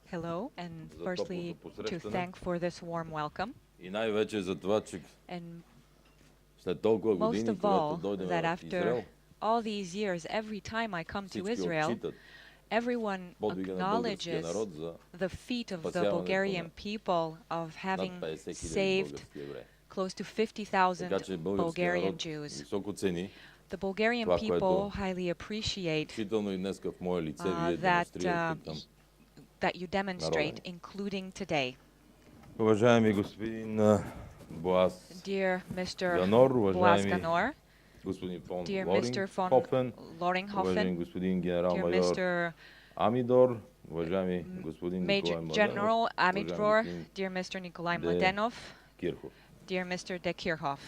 Hello, and firstly to thank for this warm welcome. And most of all, that after all these years, every time I come to Israel, everyone acknowledges the feat of the Bulgarian people of having saved close to 50,000 Bulgarian Jews. The Bulgarian people highly appreciate that you demonstrate, including today. Dear Mr. Boaz Ganor, dear Mr. von Loringhofen, dear Mr. Major General Amidror, dear Mr. Nikolai Mladenov, dear Mr. De Kirchhoff.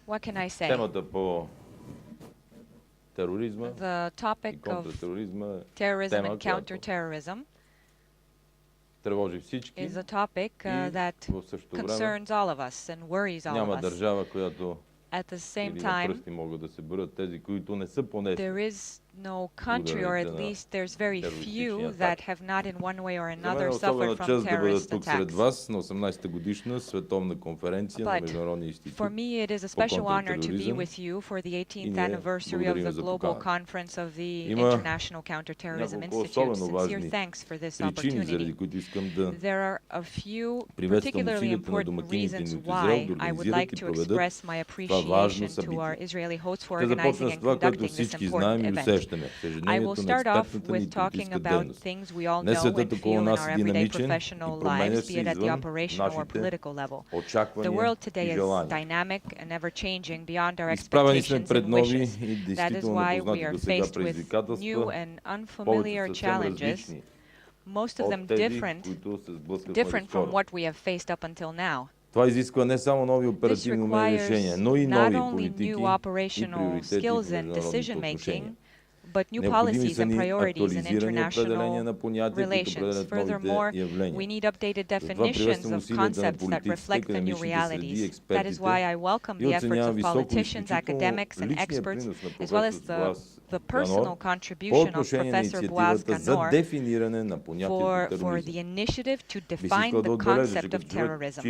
What can I say? The topic of terrorism and counter-terrorism is a topic that concerns all of us and worries all of us. At the same time, there is no country, or at least there's very few, that have not in one way or another suffered from terrorist attacks. But for me, it is a special honor to be with you for the 18th anniversary of the Global Conference of the International Counterterrorism Institute. Sincere thanks for this opportunity. There are a few particularly important reasons why I would like to express my appreciation to our Israeli hosts for organizing and conducting this important event. I will start off with talking about things we all know and feel in our everyday professional lives, be it at the operational or political level. The world today is dynamic and ever-changing beyond our expectations and wishes. That is why we are faced with new and unfamiliar challenges, most of them different from what we have faced up until now. This requires not only new operational skills and decision-making, but new policies and priorities in international relations. Furthermore, we need updated definitions of concepts that reflect the new realities. That is why I welcome the efforts of politicians, academics, and experts, as well as the personal contribution of Professor Boaz Ganor for the initiative to define the concept of terrorism.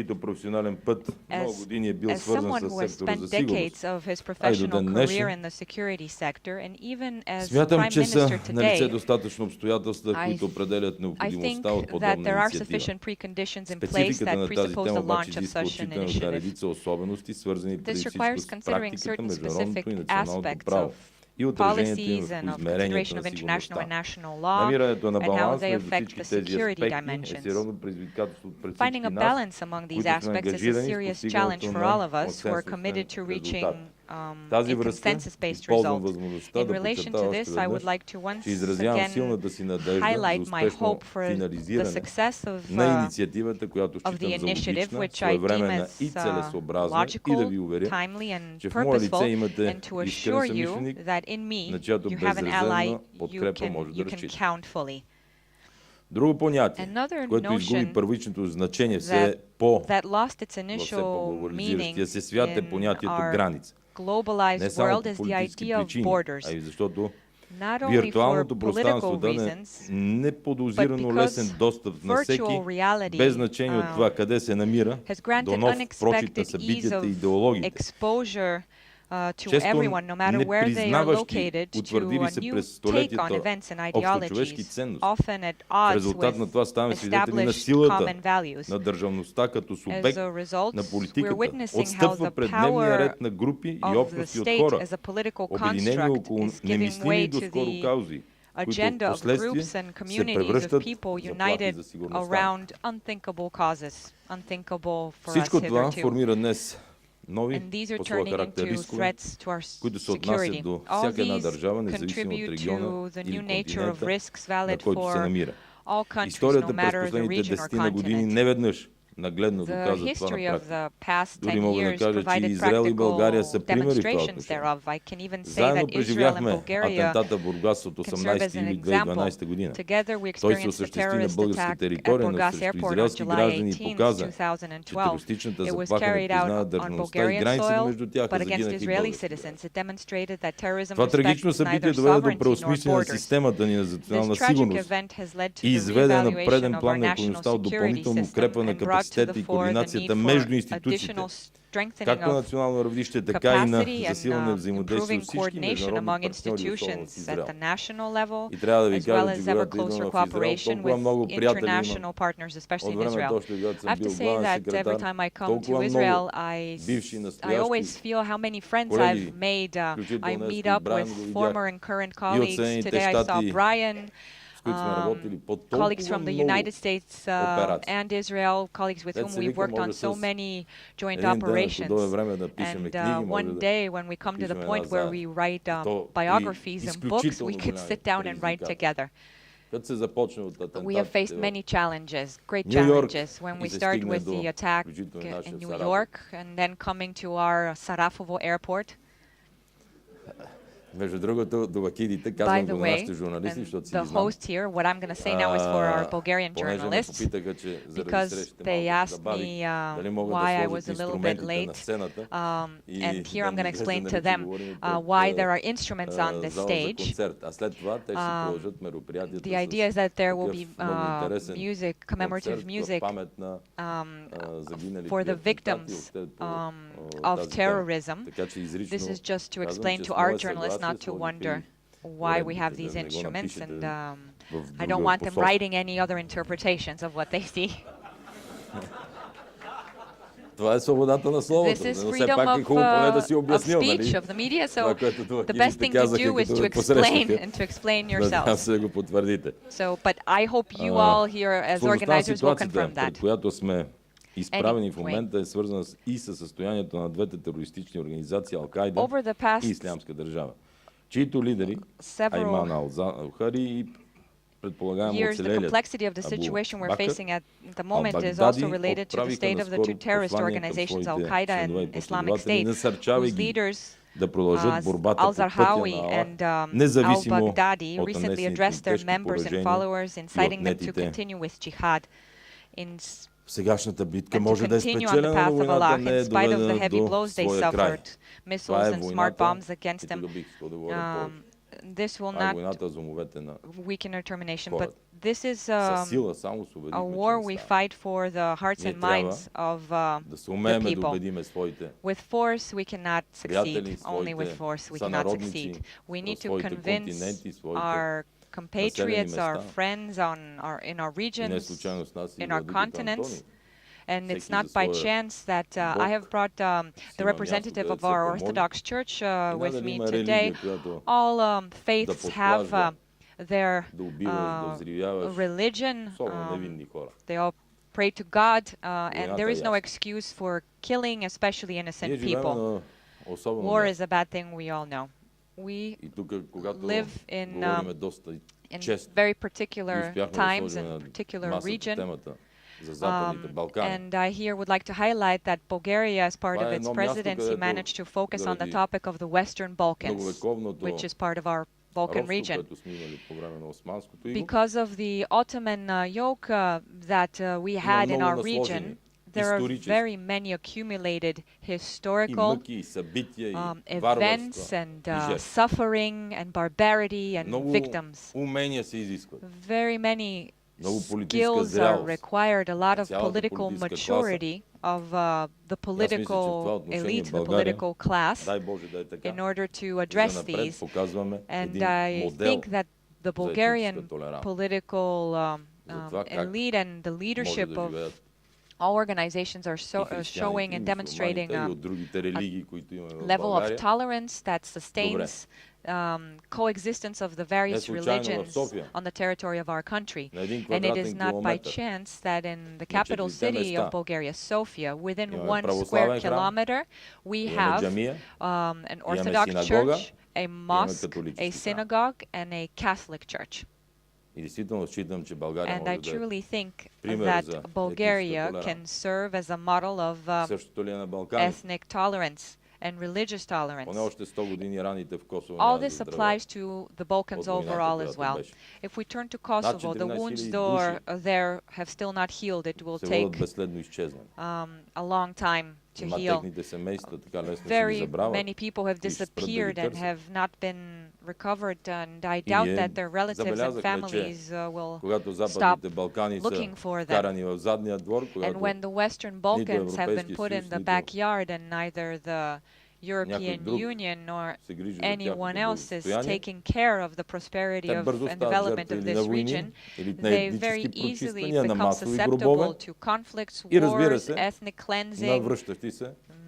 As someone who has spent decades of his professional career in the security sector, and even as Prime Minister today, I think that there are sufficient preconditions in place that presuppose the launch of such an initiative. This requires considering certain specific aspects of policies and of consideration of international and national law and how they affect the security dimensions. Finding a balance among these aspects is a serious challenge for all of us who are committed to reaching a consensus-based result. In relation to this, I would like to once again highlight my hope for the success of the initiative, which I deem as logical, timely, and purposeful, and to assure you that in me you have an ally you can count fully. Another notion that lost its initial meaning in our globalized world is the idea of borders, not only for political reasons, but because virtual reality has granted unexpected ease of exposure to everyone, no matter where they are located, to a new take on events and ideologies, often at odds with established common values. As a result, we're witnessing how the power of the state as a political construct is giving way to the agenda of groups and communities of people united around unthinkable causes, unthinkable for us hitherto. And these are turning into threats to our security. All these contribute to the new nature of risks valid for all countries, no matter the region or continent. The history of the past 10 years provided practical demonstrations thereof. I can even say that Israel and Bulgaria can serve as an example. Together we experienced the terrorist attack at Burgas Airport on July 18, 2012. It was carried out on Bulgarian soil, but against Israeli citizens. It demonstrated that terrorism respects neither sovereignty nor borders. This tragic event has led to the reevaluation of our national security system and brought to the fore the need for additional strengthening of capacity and improving coordination among institutions at the national level, as well as ever closer cooperation with international partners, especially in Israel. I have to say that every time I come to Israel, I always feel how many friends I've made. I meet up with former and current colleagues. Today I saw Brian, colleagues from the United States and Israel, colleagues with whom we've worked on so many joint operations. And one day when we come to the point where we write biographies and books, we could sit down and write together. We have faced many challenges, great challenges, when we start with the attack in New York and then coming to our Sarajevo airport. By the way, the host here, what I'm going to say now is for our Bulgarian journalists, because they asked me why I was a little bit late, and here I'm going to explain to them why there are instruments on this stage. The idea is that there will be music, commemorative music for the victims of terrorism. This is just to explain to our journalists not to wonder why we have these instruments, and I don't want them writing any other interpretations of what they see. This is freedom of speech, of the media, so the best thing to do is to explain and to explain yourselves. So, but I hope you all here as organizers will confirm that. изправени в момента е свързана и със състоянието на двете терористични организации Ал-Кайда и Ислямска държава, чието лидери Айман ал-Захари и предполагаемо оцелелият Абу Бакър al-Baghdadi related to the state of the two terrorist organizations Al-Qaeda and Islamic State, whose leaders Al-Zarqawi and al-Baghdadi recently addressed their members and followers, inciting them to continue with jihad Сегашната битка and to може да е continue on the спечелена, path но of Allah, войната не in е spite of the доведена heavy до blows they своя край. suffered, missiles and smart bombs against them. This will not weaken our determination, but this is a war we fight for the hearts and minds of the people. With force we cannot succeed. Only with force we cannot succeed. We need to convince our compatriots, our friends in our regions, in our continents. And it's not by chance that I have brought the representative of our Orthodox Church with me today. All faiths have their religion. They all pray to God, and there is no excuse for killing, especially innocent people. War is a bad thing, we all know. We live in very particular times and particular region. And I here would like to highlight that Bulgaria, as part of its presidency, managed to focus on the topic of the Western Balkans, which is part of our Balkan region. Because of the Ottoman yoke that we had in our region, there are very many accumulated historical events and suffering and barbarity and victims. Very many skills are required, a lot of political maturity of the political elite, the political class, in order to address these. And I think that the Bulgarian political elite and the leadership of all organizations are showing and demonstrating a level of tolerance that sustains coexistence of the various religions on the territory of our country. And it is not by chance that in the capital city of Bulgaria, Sofia, within 1 square kilometer, we have an Orthodox church, a mosque, a synagogue, and a Catholic church. And I truly think that Bulgaria can serve as a model of ethnic tolerance and religious tolerance. All this applies to the Balkans overall as well. If we turn to Kosovo, the wounds there have still not healed. It will take a long time to heal. Very many people have disappeared and have not been recovered, and I doubt that their relatives and families will stop looking for them. And when the Western Balkans have been put in the backyard and neither the European Union nor anyone else is taking care of the prosperity and development of this region, they very easily become susceptible to conflicts, wars, ethnic cleansing,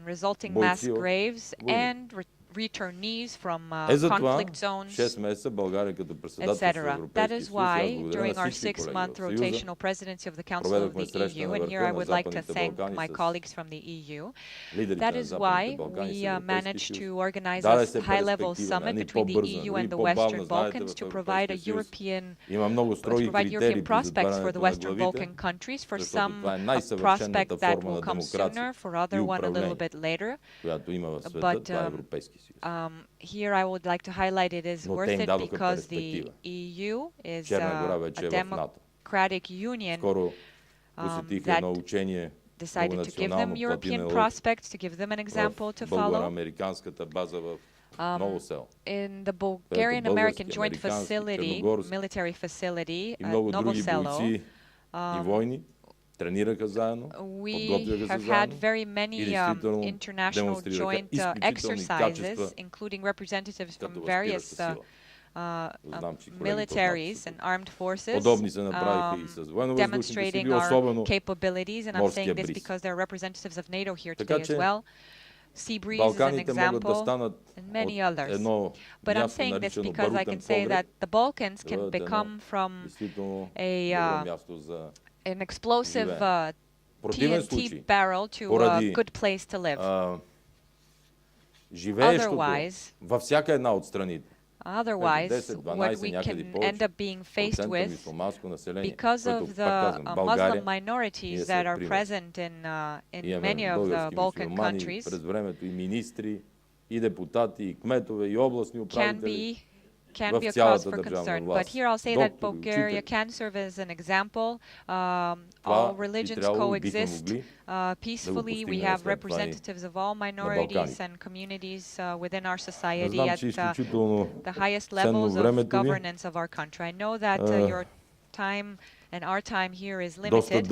resulting mass graves, and returnees from conflict zones, etc. That is why, during our 6-month rotational presidency of the Council of the EU, and here I would like to thank my colleagues from the EU, that is why we managed to organize a high-level summit between the EU and the Western Balkans to provide European prospects for the Western Balkan countries. For some, a prospect that will come sooner, for other one a little bit later. But here I would like to highlight it is worth it because the EU is a democratic union that decided to give them European prospects, to give them an example to follow. In the Bulgarian-American joint facility, military facility at Novo Selo, we have had very many international joint exercises, including representatives from various militaries and armed forces, demonstrating our capabilities. And I'm saying this because there are representatives of NATO here today as well. Sea Breeze is an example, and many others. But I'm saying this because I can say that the Balkans can become from an explosive TNT barrel to a good place to live. Otherwise, what we can end up being faced with, because of the Muslim minorities that are present in many of the Balkan countries, can be a cause for concern. But here I'll say that Bulgaria can serve as an example. All religions coexist peacefully. We have representatives of all minorities and communities within our society at the highest levels of governance of our country. I know that your time and our time here is limited.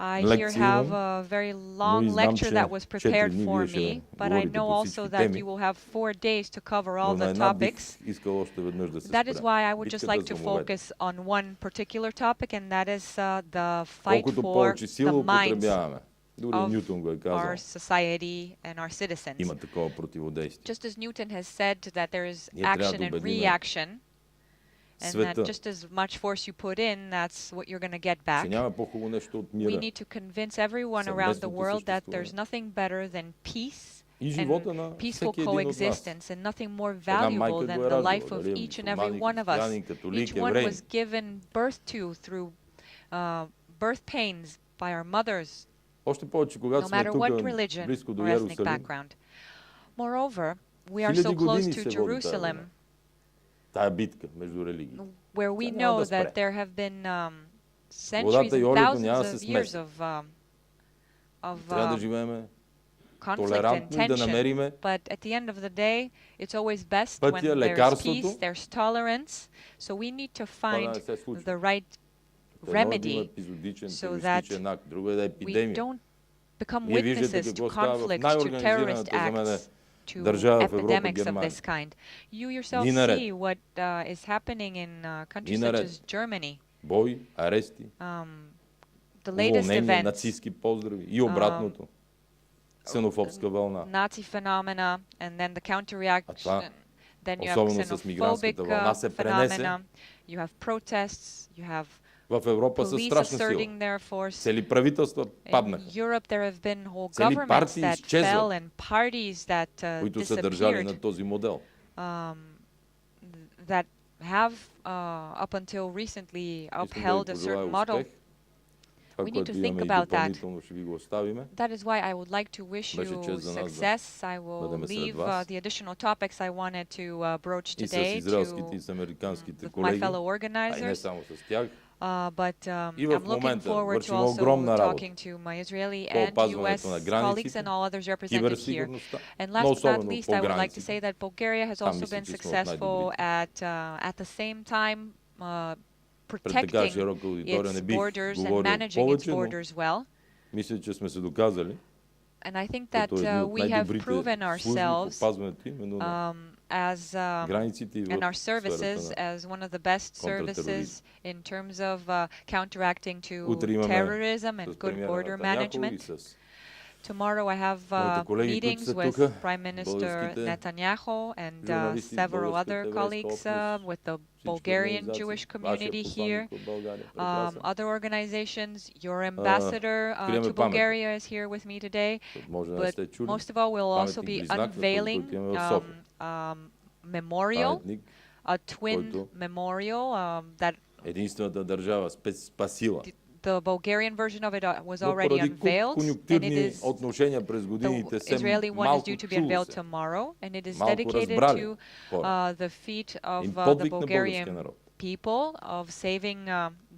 I here have a very long lecture that was prepared for me, but I know also that you will have 4 days to cover all the topics. That is why I would just like to focus on one particular topic, and that is the fight for the minds of our society and our citizens. Just as Newton has said that there is action and reaction, and that just as much force you put in, that's what you're going to get back. We need to convince everyone around the world that there's nothing better than peace and peaceful coexistence, and nothing more valuable than the life of each and every one of us. Each one was given birth to through birth pains by our mothers, no matter what religion or ethnic background. Moreover, we are so close to Jerusalem, where we know that there have been centuries and thousands of years of conflict and tension. But at the end of the day, it's always best when there's peace, there's tolerance. So we need to find the right remedy so that we don't become witnesses to conflicts, to terrorist acts, to epidemics of this kind. You yourself see what is happening in countries such as Germany. The latest events, Nazi phenomena, and then the counter-reaction. Then you have xenophobic phenomena, you have protests, you have police asserting their force. In Europe, there have been whole governments that fell and parties that disappeared, that have up until recently upheld a certain model. We need to think about that. That is why I would like to wish you success. I will leave the additional topics I wanted to broach today with my fellow organizers. But I'm looking forward to also talking to my Israeli and U.S. colleagues and all others represented here. And last but not least, I would like to say that Bulgaria has also been successful at the same time protecting its borders and managing its borders well. And I think that we have proven ourselves and our services as one of the best services in terms of counteracting to terrorism and good border management. Tomorrow I have meetings with Prime Minister Netanyahu and several other colleagues with the Bulgarian Jewish community here, other organizations. Your ambassador to Bulgaria is here with me today, but most of all we'll also be unveiling memorial, a twin memorial that the Bulgarian version of it was already unveiled, and it is the Israeli one is due to be unveiled tomorrow, and it is dedicated to the feat of the Bulgarian people of saving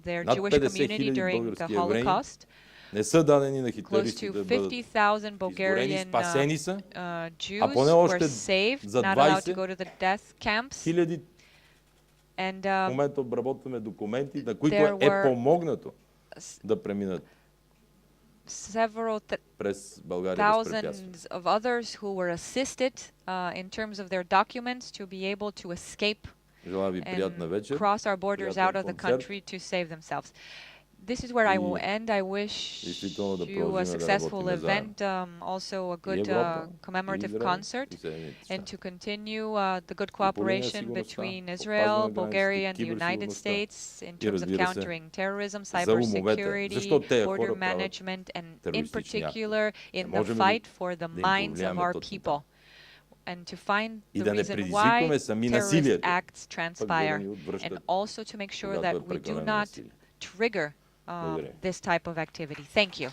their Jewish community during the Holocaust. Close to 50,000 Bulgarian Jews were saved, not allowed to go to the death camps. And there were several thousands of others who were assisted in terms of their documents to be able to escape and cross our borders out of the country to save themselves. This is where I will end. I wish you a successful event, also a good commemorative concert, and to continue the good cooperation between Israel, Bulgaria, and the United States in terms of countering terrorism, cybersecurity, border management, and in particular in the fight for the minds of our people, and to find the reason why terrorist acts transpire, and also to make sure that we do not trigger this type of activity. Thank you.